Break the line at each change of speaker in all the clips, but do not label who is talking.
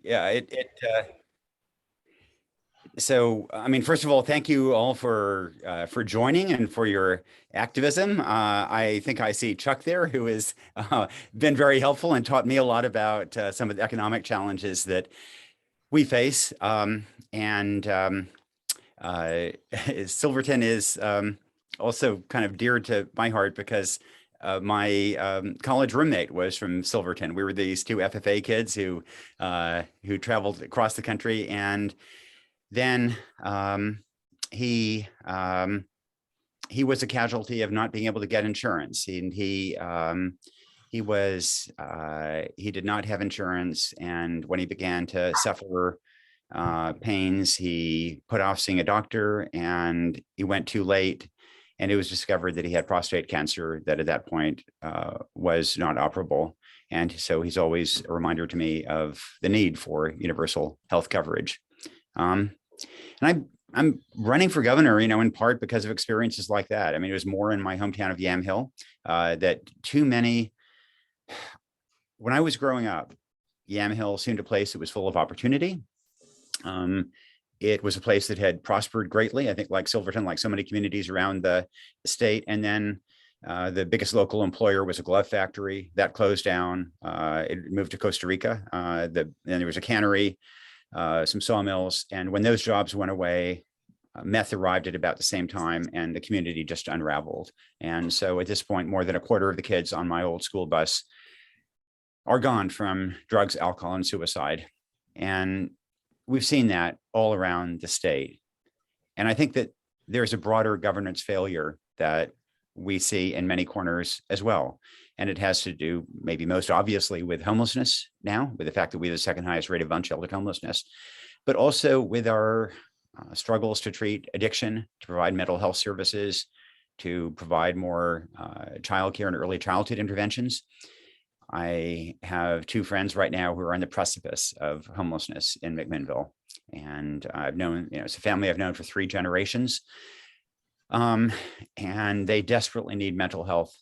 Yeah, so, I mean, first of all, thank you all for joining and for your activism. I think I see Chuck there, who has been very helpful and taught me a lot about some of the economic challenges that we face. And Silverton is also kind of dear to my heart because my college roommate was from Silverton. We were these two FFA kids who traveled across the country, and then he he was a casualty of not being able to get insurance. He did not have insurance, and when he began to suffer pains, he put off seeing a doctor, and he went too late, and it was discovered that he had prostate cancer that at that point was not operable. And so he's always a reminder to me of the need for universal health coverage. And I'm running for governor, in part because of experiences like that. I mean, it was more in my hometown of Yamhill that too many. When I was growing up, Yamhill seemed a place that was full of opportunity. It was a place that had prospered greatly, I think, like Silverton, like so many communities around the state. And then the biggest local employer was a glove factory that closed down. It moved to Costa Rica. Then there was a cannery, some sawmills. And when those jobs went away, meth arrived at about the same time, and the community just unraveled. And so at this point, more than a quarter of the kids on my old school bus are gone from drugs, alcohol, and suicide. And we've seen that all around the state. And I think that there's a broader governance failure that we see in many corners as well. And it has to do maybe most obviously with homelessness now, with the fact that we have the second highest rate of unsheltered homelessness, but also with our struggles to treat addiction, to provide mental health services, to provide more childcare and early childhood interventions. I have two friends right now who are on the precipice of homelessness in McMinnville. And I've known, it's a family I've known for 3 generations. And they desperately need mental health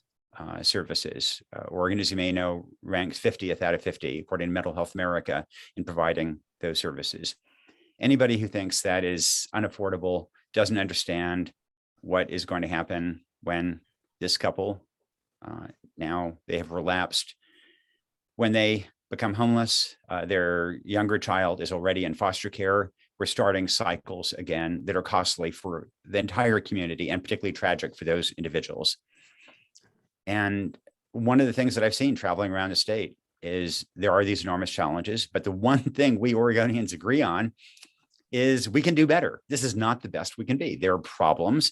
services. Oregon, as you may know, ranks 50th out of 50, according to Mental Health America, in providing those services. Anybody who thinks that is unaffordable doesn't understand what is going to happen when this couple, now they have relapsed. When they become homeless, their younger child is already in foster care. We're starting cycles again that are costly for the entire community and particularly tragic for those individuals. And one of the things that I've seen traveling around the state is there are these enormous challenges, but the one thing we Oregonians agree on is we can do better. This is not the best we can be. There are problems,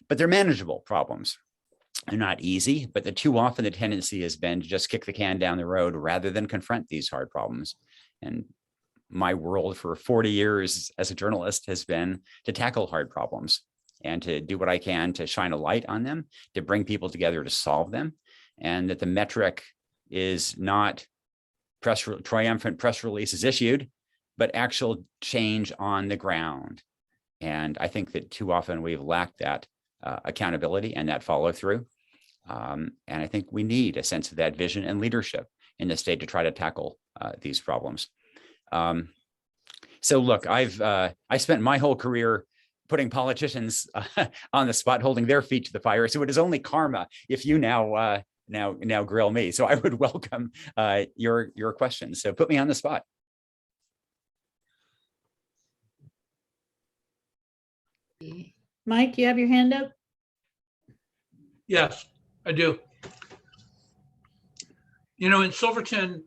but they're manageable problems. They're not easy, but too often the tendency has been to just kick the can down the road rather than confront these hard problems. And my world for 40 years as a journalist has been to tackle hard problems and to do what I can to shine a light on them, to bring people together to solve them, and that the metric is not triumphant press releases issued, but actual change on the ground. And I think that too often we've lacked that accountability and that follow through. And I think we need a sense of that vision and leadership in the state to try to tackle these problems. So look, I spent my whole career putting politicians on the spot, holding their feet to the fire. So it is only karma if you now grill me. So I would welcome your questions. So put me on the spot.
Mike, you have your hand up?
Yes, I do. In Silverton,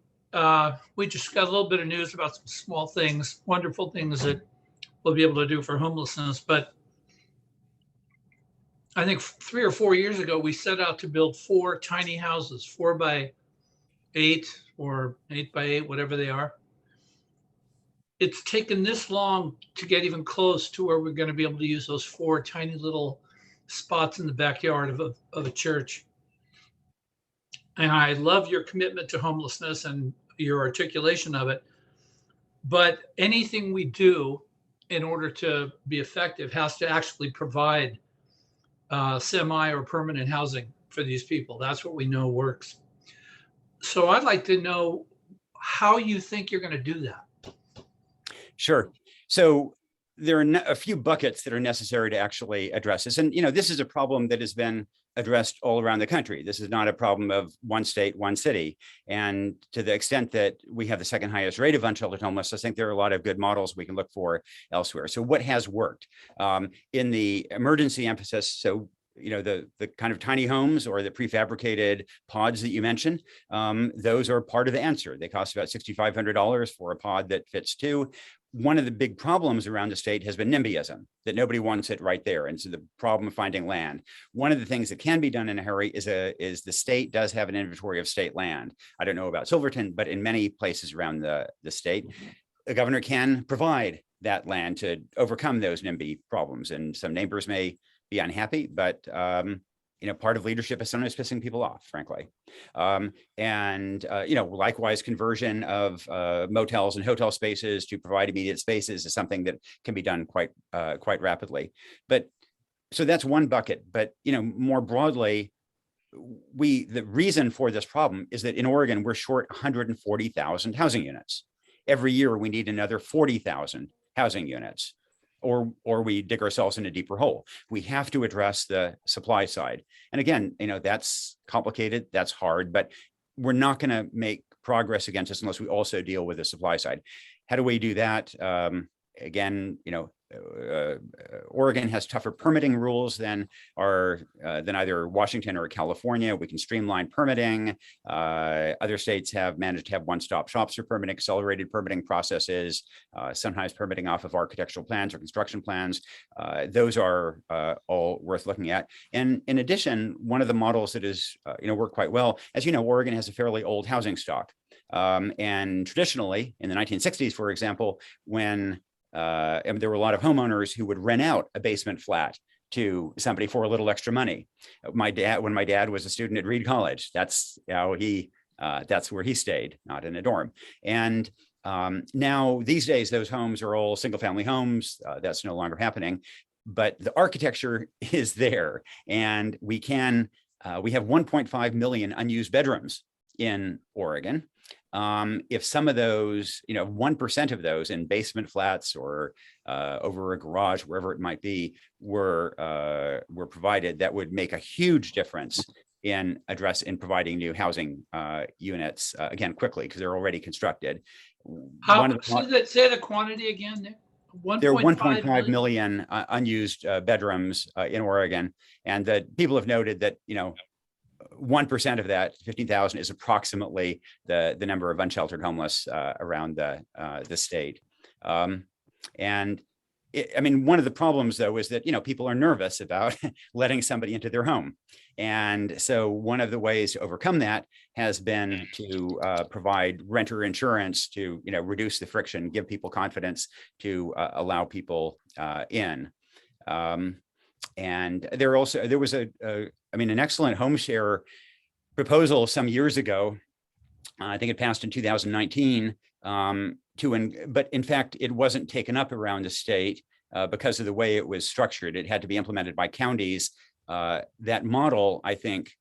we just got a little bit of news about some small things, wonderful things that we'll be able to do for homelessness. But I think 3 or 4 years ago, we set out to build 4 tiny houses, 4 by 8 or 8 by 8, whatever they are. It's taken this long to get even close to where we're going to be able to use those 4 tiny little spots in the backyard of a church. And I love your commitment to homelessness and your articulation of it. But anything we do in order to be effective has to actually provide semi or permanent housing for these people. That's what we know works. So I'd like to know how you think you're going to do that.
Sure. So there are a few buckets that are necessary to actually address this. And, this is a problem that has been addressed all around the country. This is not a problem of one state, one city. And to the extent that we have the second highest rate of unsheltered homeless, I think there are a lot of good models we can look for elsewhere. So what has worked? In the emergency emphasis, so the kind of tiny homes or the prefabricated pods that you mentioned, those are part of the answer. They cost about $6,500 for a pod that fits two. One of the big problems around the state has been NIMBYism, that nobody wants it right there. And so the problem of finding land. One of the things that can be done in a hurry is the state does have an inventory of state land. I don't know about Silverton, but in many places around the state, the governor can provide that land to overcome those NIMBY problems. And some neighbors may be unhappy, but part of leadership is sometimes pissing people off, frankly. Likewise, conversion of motels and hotel spaces to provide immediate spaces is something that can be done quite rapidly. But so that's one bucket. But more broadly, the reason for this problem is that in Oregon we're short 140,000 housing units. Every year we need another 40,000 housing units, or we dig ourselves in a deeper hole. We have to address the supply side. And again, that's complicated, that's hard, but we're not going to make progress against this unless we also deal with the supply side. How do we do that? Oregon has tougher permitting rules than either Washington or California. We can streamline permitting. Other states have managed to have one-stop shops for permitting, accelerated permitting processes, sometimes permitting off of architectural plans or construction plans. Those are all worth looking at. And in addition, one of the models that is worked quite well, as you know, Oregon has a fairly old housing stock. And traditionally, in the 1960s, for example, when and there were a lot of homeowners who would rent out a basement flat to somebody for a little extra money. When my dad was a student at Reed College, that's how that's where he stayed, not in a dorm. And now these days, those homes are all single family homes. That's no longer happening, but the architecture is there. And we have 1.5 million unused bedrooms in Oregon. If some of those, 1% of those in basement flats or over a garage, wherever it might be, were provided, that would make a huge difference in providing new housing units again quickly, because they're already constructed.
Say the quantity again.
There are 1.5 million unused bedrooms in Oregon, and that people have noted that 1% of that, 15,000, is approximately the number of unsheltered homeless around the state. One of the problems, though, is that people are nervous about letting somebody into their home, and so one of the ways to overcome that has been to provide renter insurance to reduce the friction, give people confidence to allow people in. And there was an excellent home share proposal some years ago. I think it passed in 2019. But in fact, it wasn't taken up around the state because of the way it was structured. It had to be implemented by counties. That model, I think,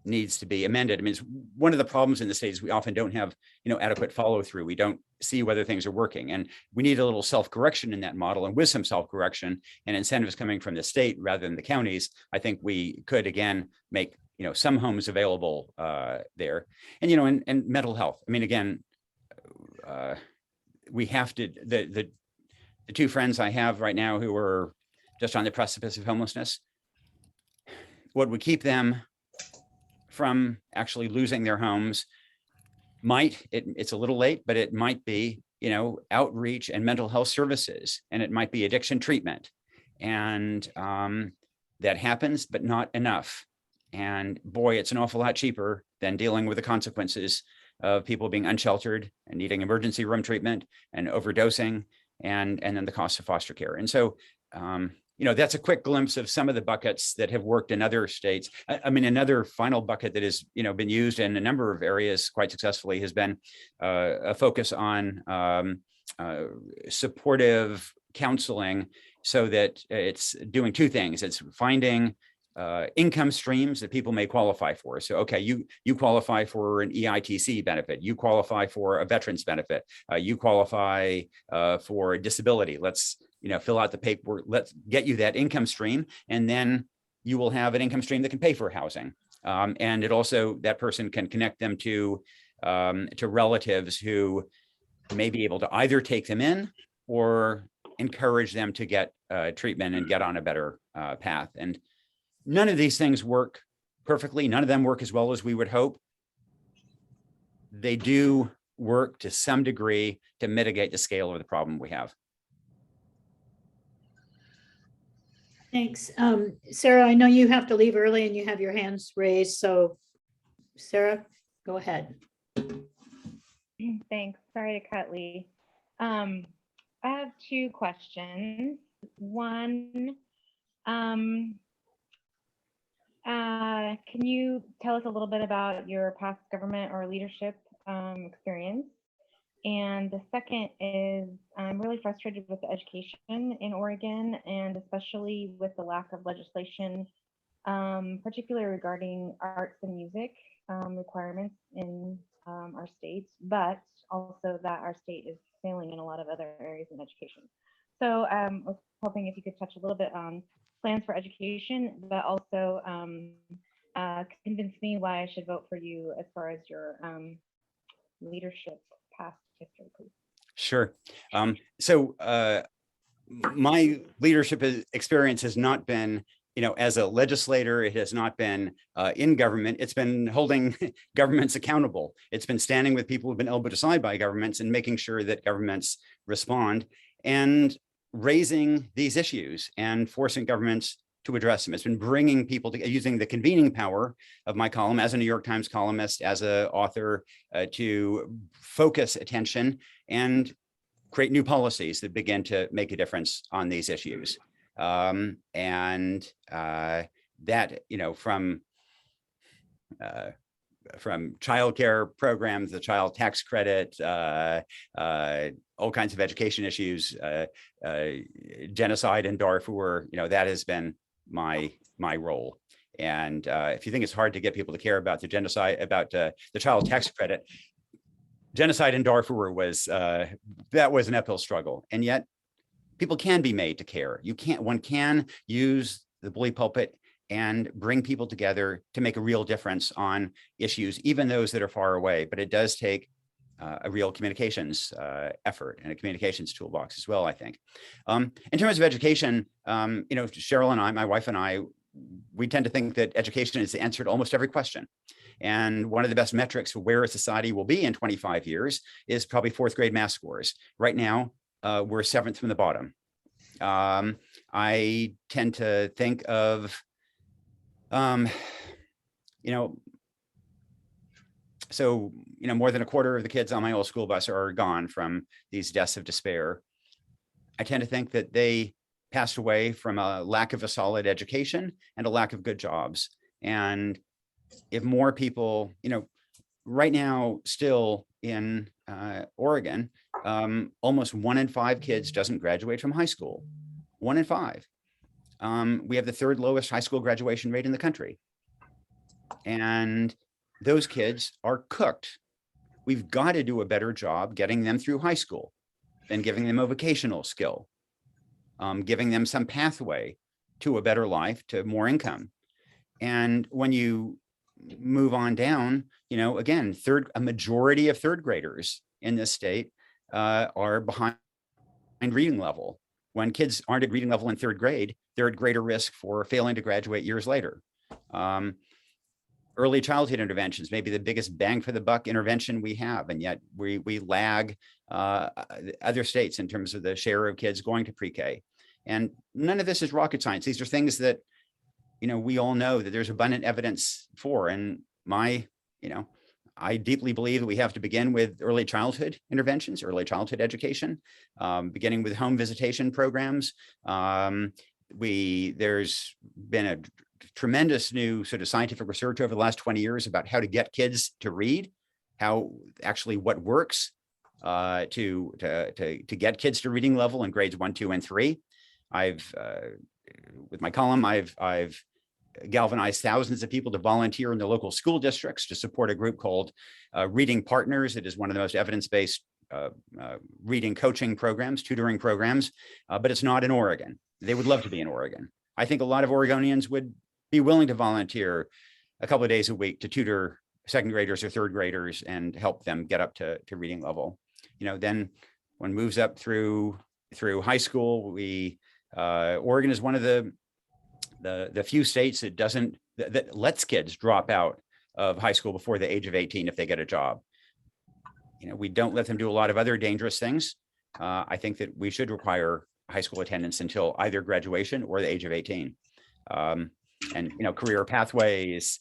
needs to be amended. It's one of the problems in the state is we often don't have adequate follow through. We don't see whether things are working, and we need a little self-correction in that model. And with some self-correction and incentives coming from the state rather than the counties, I think we could again make some homes available there. And and mental health. We have to the two friends I have right now who are just on the precipice of homelessness. What would keep them from actually losing their homes it's a little late, but it might be, outreach and mental health services, and it might be addiction treatment. And that happens, but not enough. And boy, it's an awful lot cheaper than dealing with the consequences of people being unsheltered and needing emergency room treatment and overdosing, and then the cost of foster care. And so, that's a quick glimpse of some of the buckets that have worked in other states. Another final bucket that has, been used in a number of areas quite successfully has been a focus on supportive counseling, so that it's doing two things. It's finding income streams that people may qualify for. So, okay, you qualify for an EITC benefit, you qualify for a veterans benefit, you qualify for disability. Let's fill out the paperwork. Let's get you that income stream, and then you will have an income stream that can pay for housing. And it also, that person can connect them to relatives who may be able to either take them in or encourage them to get treatment and get on a better path. And none of these things work perfectly. None of them work as well as we would hope. They do work to some degree to mitigate the scale of the problem we have.
Thanks. Sarah, I know you have to leave early and you have your hands raised. So Sarah, go ahead.
Thanks. Sorry to cut Lee. I have two questions. One, can you tell us a little bit about your past government or leadership experience? And the second is, I'm really frustrated with the education in Oregon, and especially with the lack of legislation, particularly regarding arts and music requirements in our state, but also that our state is failing in a lot of other areas in education. So I was hoping if you could touch a little bit on plans for education, but also convince me why I should vote for you as far as your leadership past history, please.
Sure. So my leadership experience has not been, as a legislator. It has not been in government. It's been holding governments accountable. It's been standing with people who've been elbowed aside by governments and making sure that governments respond and raising these issues and forcing governments to address them. It's been bringing people together, using the convening power of my column as a New York Times columnist, as an author, to focus attention and create new policies that begin to make a difference on these issues. That, from childcare programs, the child tax credit, all kinds of education issues, genocide in Darfur, that has been my role. And if you think it's hard to get people to care about the genocide, about the child tax credit, genocide in Darfur was that was an uphill struggle, and yet people can be made to care. One can use the bully pulpit and bring people together to make a real difference on issues, even those that are far away. But it does take a real communications effort and a communications toolbox as well, I think. In terms of education, Cheryl and I, my wife and I, we tend to think that education is the answer to almost every question. And one of the best metrics for where a society will be in 25 years is probably fourth grade math scores. Right now, we're seventh from the bottom. I tend to think of, more than a quarter of the kids on my old school bus are gone from these deaths of despair. I tend to think that they passed away from a lack of a solid education and a lack of good jobs. And if more people, right now, still in Oregon, almost 1 in 5 kids doesn't graduate from high school. 1 in 5. We have the third lowest high school graduation rate in the country. And those kids are cooked. We've got to do a better job getting them through high school, then giving them a vocational skill, giving them some pathway to a better life, to more income. And when you move on down, again, a majority of third graders in this state are behind reading level. When kids aren't at reading level in third grade, they're at greater risk for failing to graduate years later. Early childhood interventions may be the biggest bang for the buck intervention we have, and yet we lag other states in terms of the share of kids going to pre-K. And none of this is rocket science. These are things that, we all know that there's abundant evidence for. And I deeply believe that we have to begin with early childhood interventions, early childhood education, beginning with home visitation programs. There's been a tremendous new sort of scientific research over the last 20 years about how to get kids to read, what works to get kids to reading level in grades 1, 2, and 3. With my column, I've galvanized thousands of people to volunteer in the local school districts to support a group called Reading Partners. It is one of the most evidence-based reading coaching programs, tutoring programs, but it's not in Oregon. They would love to be in Oregon. I think a lot of Oregonians would be willing to volunteer a couple of days a week to tutor second graders or third graders and help them get up to reading level. Then one moves up through high school. Oregon is one of the few states that lets kids drop out of high school before the age of 18 if they get a job. We don't let them do a lot of other dangerous things. I think that we should require high school attendance until either graduation or the age of 18. And career pathways,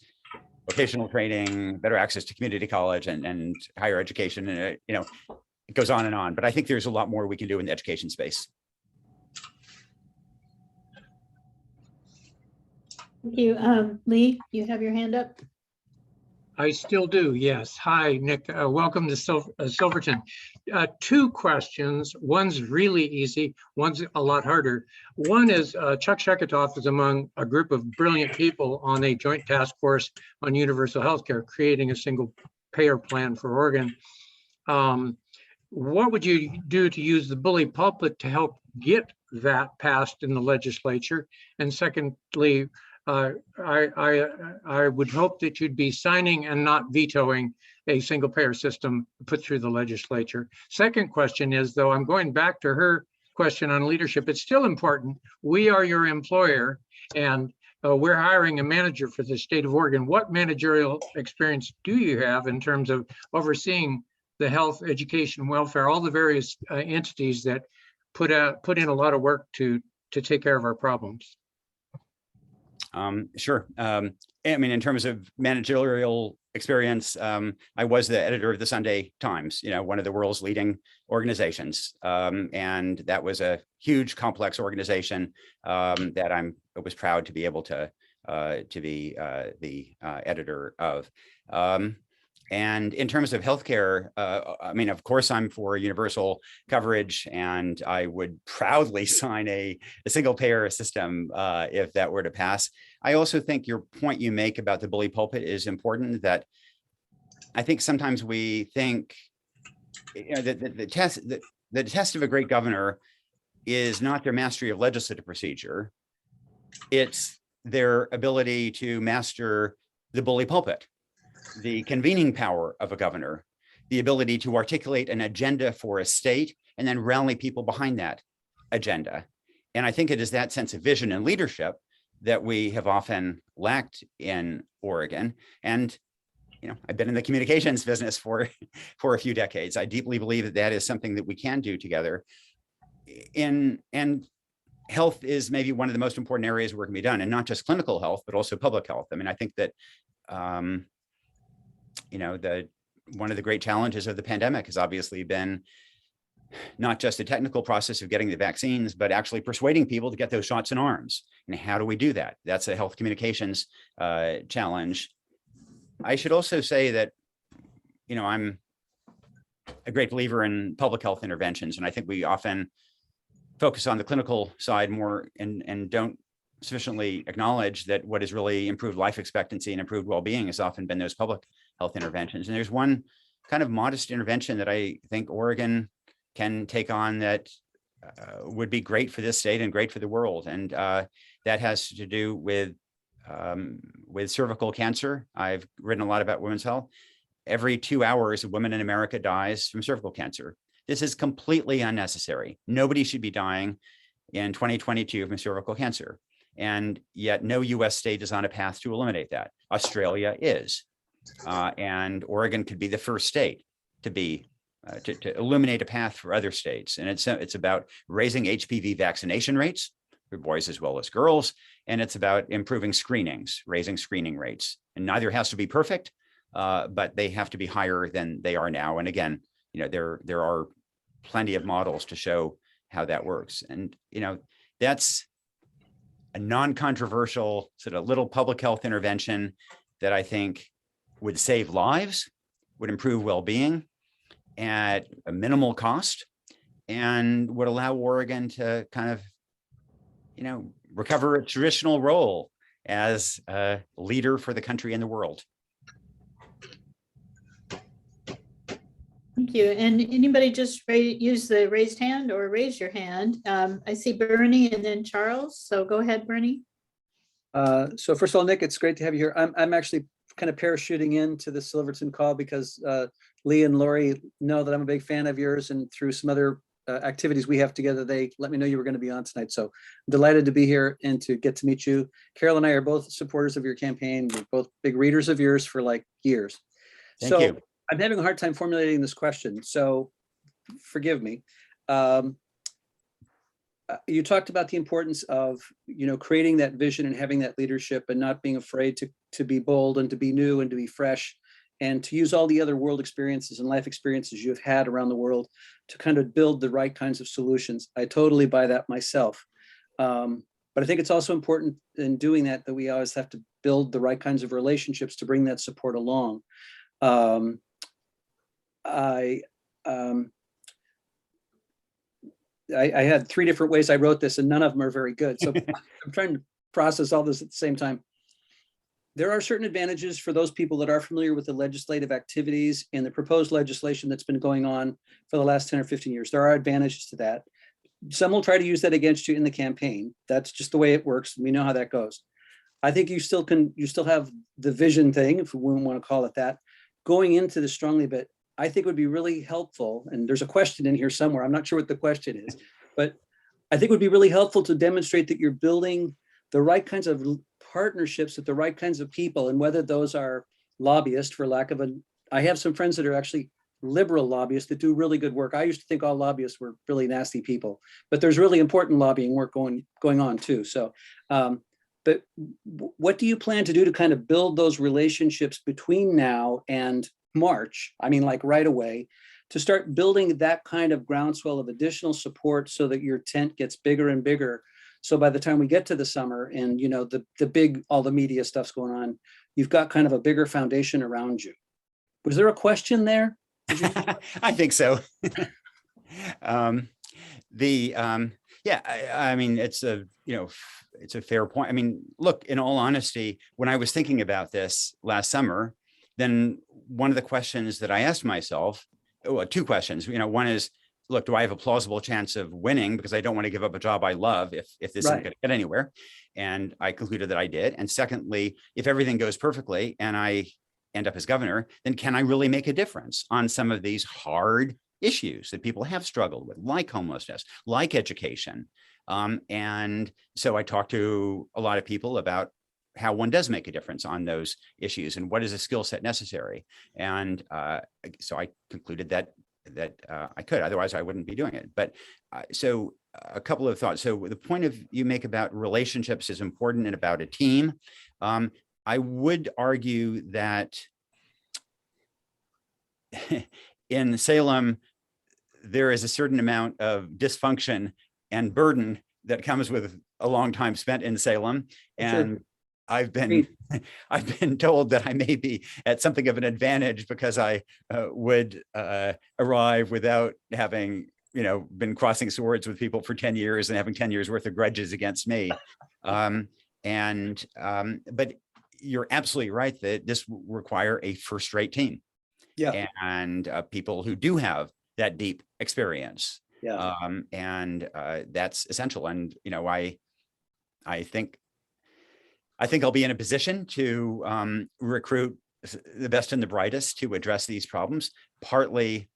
vocational training, better access to community college and higher education, and it goes on and on. But I think there's a lot more we can do in the education space.
Thank you. Lee, you have your hand up?
I still do, yes. Hi, Nick. Welcome to Silverton. Two questions. One's really easy. One's a lot harder. One is Chuck Sheketoff is among a group of brilliant people on a joint task force on universal healthcare, creating a single payer plan for Oregon. What would you do to use the bully pulpit to help get that passed in the legislature? And secondly, I would hope that you'd be signing and not vetoing a single payer system put through the legislature. Second question is, though, I'm going back to her question on leadership. It's still important. We are your employer, and we're hiring a manager for the state of Oregon. What managerial experience do you have in terms of overseeing the health, education, welfare, all the various entities that put in a lot of work to take care of our problems?
Sure. In terms of managerial experience, I was the editor of the Sunday Times, one of the world's leading organizations. And that was a huge, complex organization that I was proud to be able to be the editor of. And in terms of healthcare, of course, I'm for universal coverage, and I would proudly sign a single payer system if that were to pass. I also think your point you make about the bully pulpit is important, that I think sometimes we think that the test of a great governor is not their mastery of legislative procedure. It's their ability to master the bully pulpit, the convening power of a governor, the ability to articulate an agenda for a state and then rally people behind that agenda. And I think it is that sense of vision and leadership that we have often lacked in Oregon. And I've been in the communications business for a few decades. I deeply believe that that is something that we can do together. And health is maybe one of the most important areas where it can be done, and not just clinical health, but also public health. I think that one of the great challenges of the pandemic has obviously been not just the technical process of getting the vaccines, but actually persuading people to get those shots in arms. And how do we do that? That's a health communications challenge. I should also say that, I'm a great believer in public health interventions. And I think we often focus on the clinical side more and don't sufficiently acknowledge that what has really improved life expectancy and improved well-being has often been those public health interventions. And there's one kind of modest intervention that I think Oregon can take on that would be great for this state and great for the world. And that has to do with cervical cancer. I've written a lot about women's health. Every 2 hours, a woman in America dies from cervical cancer. This is completely unnecessary. Nobody should be dying in 2022 from cervical cancer. And yet no US state is on a path to eliminate that. Australia is. And Oregon could be the first state to illuminate a path for other states. And it's about raising HPV vaccination rates for boys as well as girls. And it's about improving screenings, raising screening rates. And neither has to be perfect, but they have to be higher than they are now. And again, there are plenty of models to show how that works. And, that's a non-controversial sort of little public health intervention that I think would save lives, would improve well-being at a minimal cost, and would allow Oregon to kind of, recover its traditional role as a leader for the country and the world.
Thank you. And anybody just use the raised hand or raise your hand. I see Bernie and then Charles. So go ahead, Bernie.
So first of all, Nick, it's great to have you here. I'm actually kind of parachuting into the Silverton call because Lee and Lori know that I'm a big fan of yours, and through some other activities we have together, they let me know you were going to be on tonight. So I'm delighted to be here and to get to meet you. Carol and I are both supporters of your campaign. We're both big readers of yours for like years.
Thank you.
I'm having a hard time formulating this question, so forgive me. You talked about the importance of, creating that vision and having that leadership and not being afraid to be bold and to be new and to be fresh and to use all the other world experiences and life experiences you've had around the world to kind of build the right kinds of solutions. I totally buy that myself. But I think it's also important in doing that we always have to build the right kinds of relationships to bring that support along. I had 3 different ways I wrote this, and none of them are very good. So I'm trying to process all this at the same time. There are certain advantages for those people that are familiar with the legislative activities and the proposed legislation that's been going on for the last 10 or 15 years. There are advantages to that. Some will try to use that against you in the campaign. That's just the way it works. We know how that goes. I think you still have the vision thing, if we want to call it that, going into this strongly, but I think would be really helpful. And there's a question in here somewhere. I'm not sure what the question is, but I think it would be really helpful to demonstrate that you're building the right kinds of partnerships with the right kinds of people, and whether those are lobbyists, for lack of I have some friends that are actually liberal lobbyists that do really good work. I used to think all lobbyists were really nasty people, but there's really important lobbying work going on too. So, but what do you plan to do to kind of build those relationships between now and March? I mean, like right away, to start building that kind of groundswell of additional support so that your tent gets bigger and bigger. So by the time we get to the summer and, all the media stuff's going on, you've got kind of a bigger foundation around you. Was there a question there?
I think so. Yeah, I mean, it's a fair point. I mean, look, in all honesty, when I was thinking about this last summer, then one of the questions that I asked myself, 2 questions, one is, look, do I have a plausible chance of winning? Because I don't want to give up a job I love if this isn't going to get anywhere. And I concluded that I did. And secondly, if everything goes perfectly and I end up as governor, then can I really make a difference on some of these hard issues that people have struggled with, like homelessness, like education? And so I talked to a lot of people about how one does make a difference on those issues and what is a skill set necessary. And so I concluded that I could, otherwise I wouldn't be doing it. But so a couple of thoughts. So the point of you make about relationships is important and about a team. I would argue that in Salem, there is a certain amount of dysfunction and burden that comes with a long time spent in Salem. And sure. I've been told that I may be at something of an advantage because I would arrive without having, been crossing swords with people for 10 years and having 10 years worth of grudges against me. But you're absolutely right that this will require a first-rate team. Yeah. And people who do have that deep experience. Yeah. That's essential. And, I think I'll be in a position to recruit the best and the brightest to address these problems. Partly,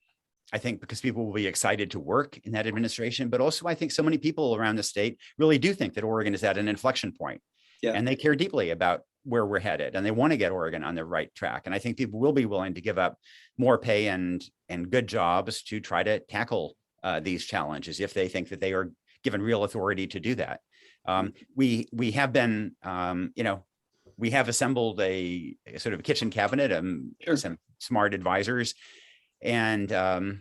I think, because people will be excited to work in that administration, but also I think so many people around the state really do think that Oregon is at an inflection point. Yeah. And they care deeply about where we're headed, and they want to get Oregon on the right track. And I think people will be willing to give up more pay and good jobs to try to tackle these challenges if they think that they are given real authority to do that. We have been, we have assembled a sort of a kitchen cabinet, sure. Some smart advisors, and I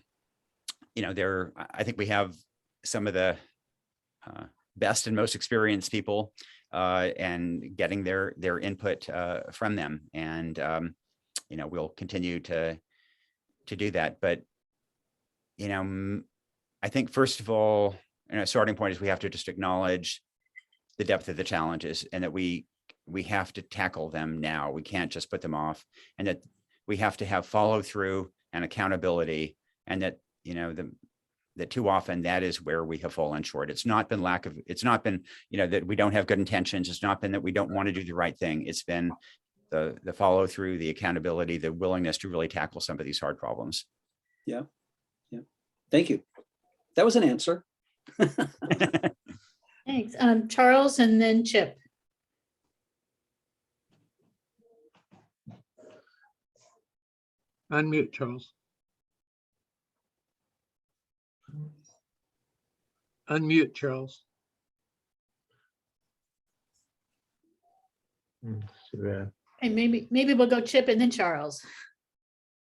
think we have some of the best and most experienced people, and getting their input from them, and we'll continue to do that. But I think first of all, a starting point is we have to just acknowledge the depth of the challenges, and that we we have to tackle them now. We can't just put them off, and that we have to have follow through and accountability, and that, you know, that too often that is where we have fallen short. It's not been it's not been, you know, that we don't have good intentions. It's not been that we don't want to do the right thing. It's been the follow through, the accountability, the willingness to really tackle some of these hard problems.
Yeah. Thank you. That was an answer.
Thanks. Charles and then Chip.
Unmute, Charles. Unmute, Charles.
Hey, maybe we'll go Chip and then Charles.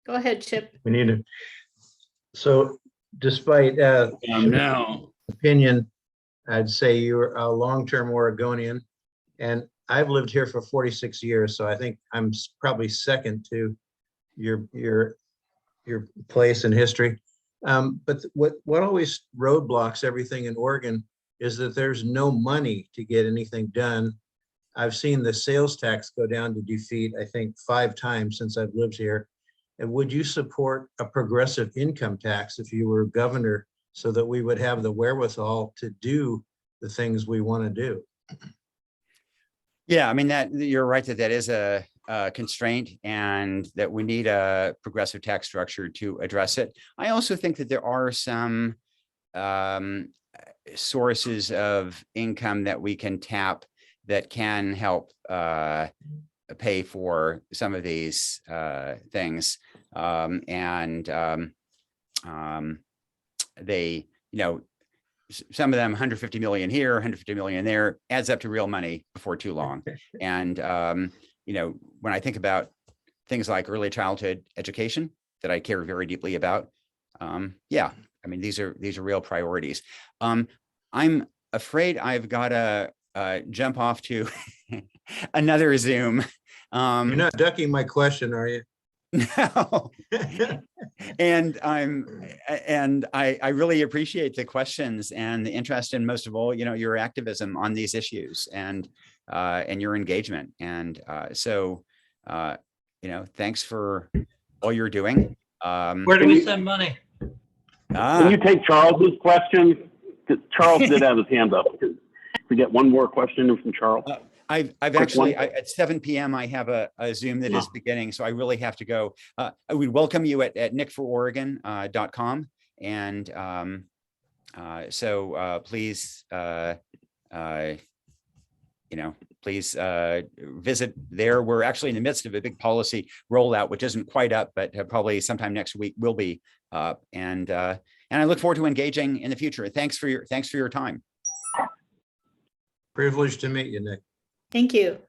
Go ahead, Chip.
We need to. So despite
Now,
opinion, I'd say you're a long-term Oregonian, and I've lived here for 46 years. So I think I'm probably second to your place in history. But what always roadblocks everything in Oregon is that there's no money to get anything done. I've seen the sales tax go down to defeat, I think, 5 times since I've lived here. And would you support a progressive income tax if you were governor, so that we would have the wherewithal to do the things we want to do?
Yeah, I mean, that you're right that is a constraint, and that we need a progressive tax structure to address it. I also think that there are some sources of income that we can tap that can help pay for some of these things. They, you know, some of them 150 million here, 150 million there, adds up to real money before too long. And, you know, when I think about things like early childhood education that I care very deeply about, yeah, I mean, these are real priorities. I'm afraid I've got to jump off to another Zoom.
You're not ducking my question, are you?
No. And I really appreciate the questions and the interest, and most of all, you know, your activism on these issues, and your engagement. And so, you know, thanks for all you're doing.
Where do we send money?
can you take Charles's question? 'Cause Charles did have his hand up. Can we get one more question from Charles?
I've actually, at 7 p.m. I have a Zoom that is beginning, so I really have to go. I would welcome you at nickfororegon.com. And so please, you know, please visit there. We're actually in the midst of a big policy rollout, which isn't quite up, but probably sometime next week will be up. And I look forward to engaging in the future. Thanks for your time.
Privileged to meet you, Nick.
Thank you.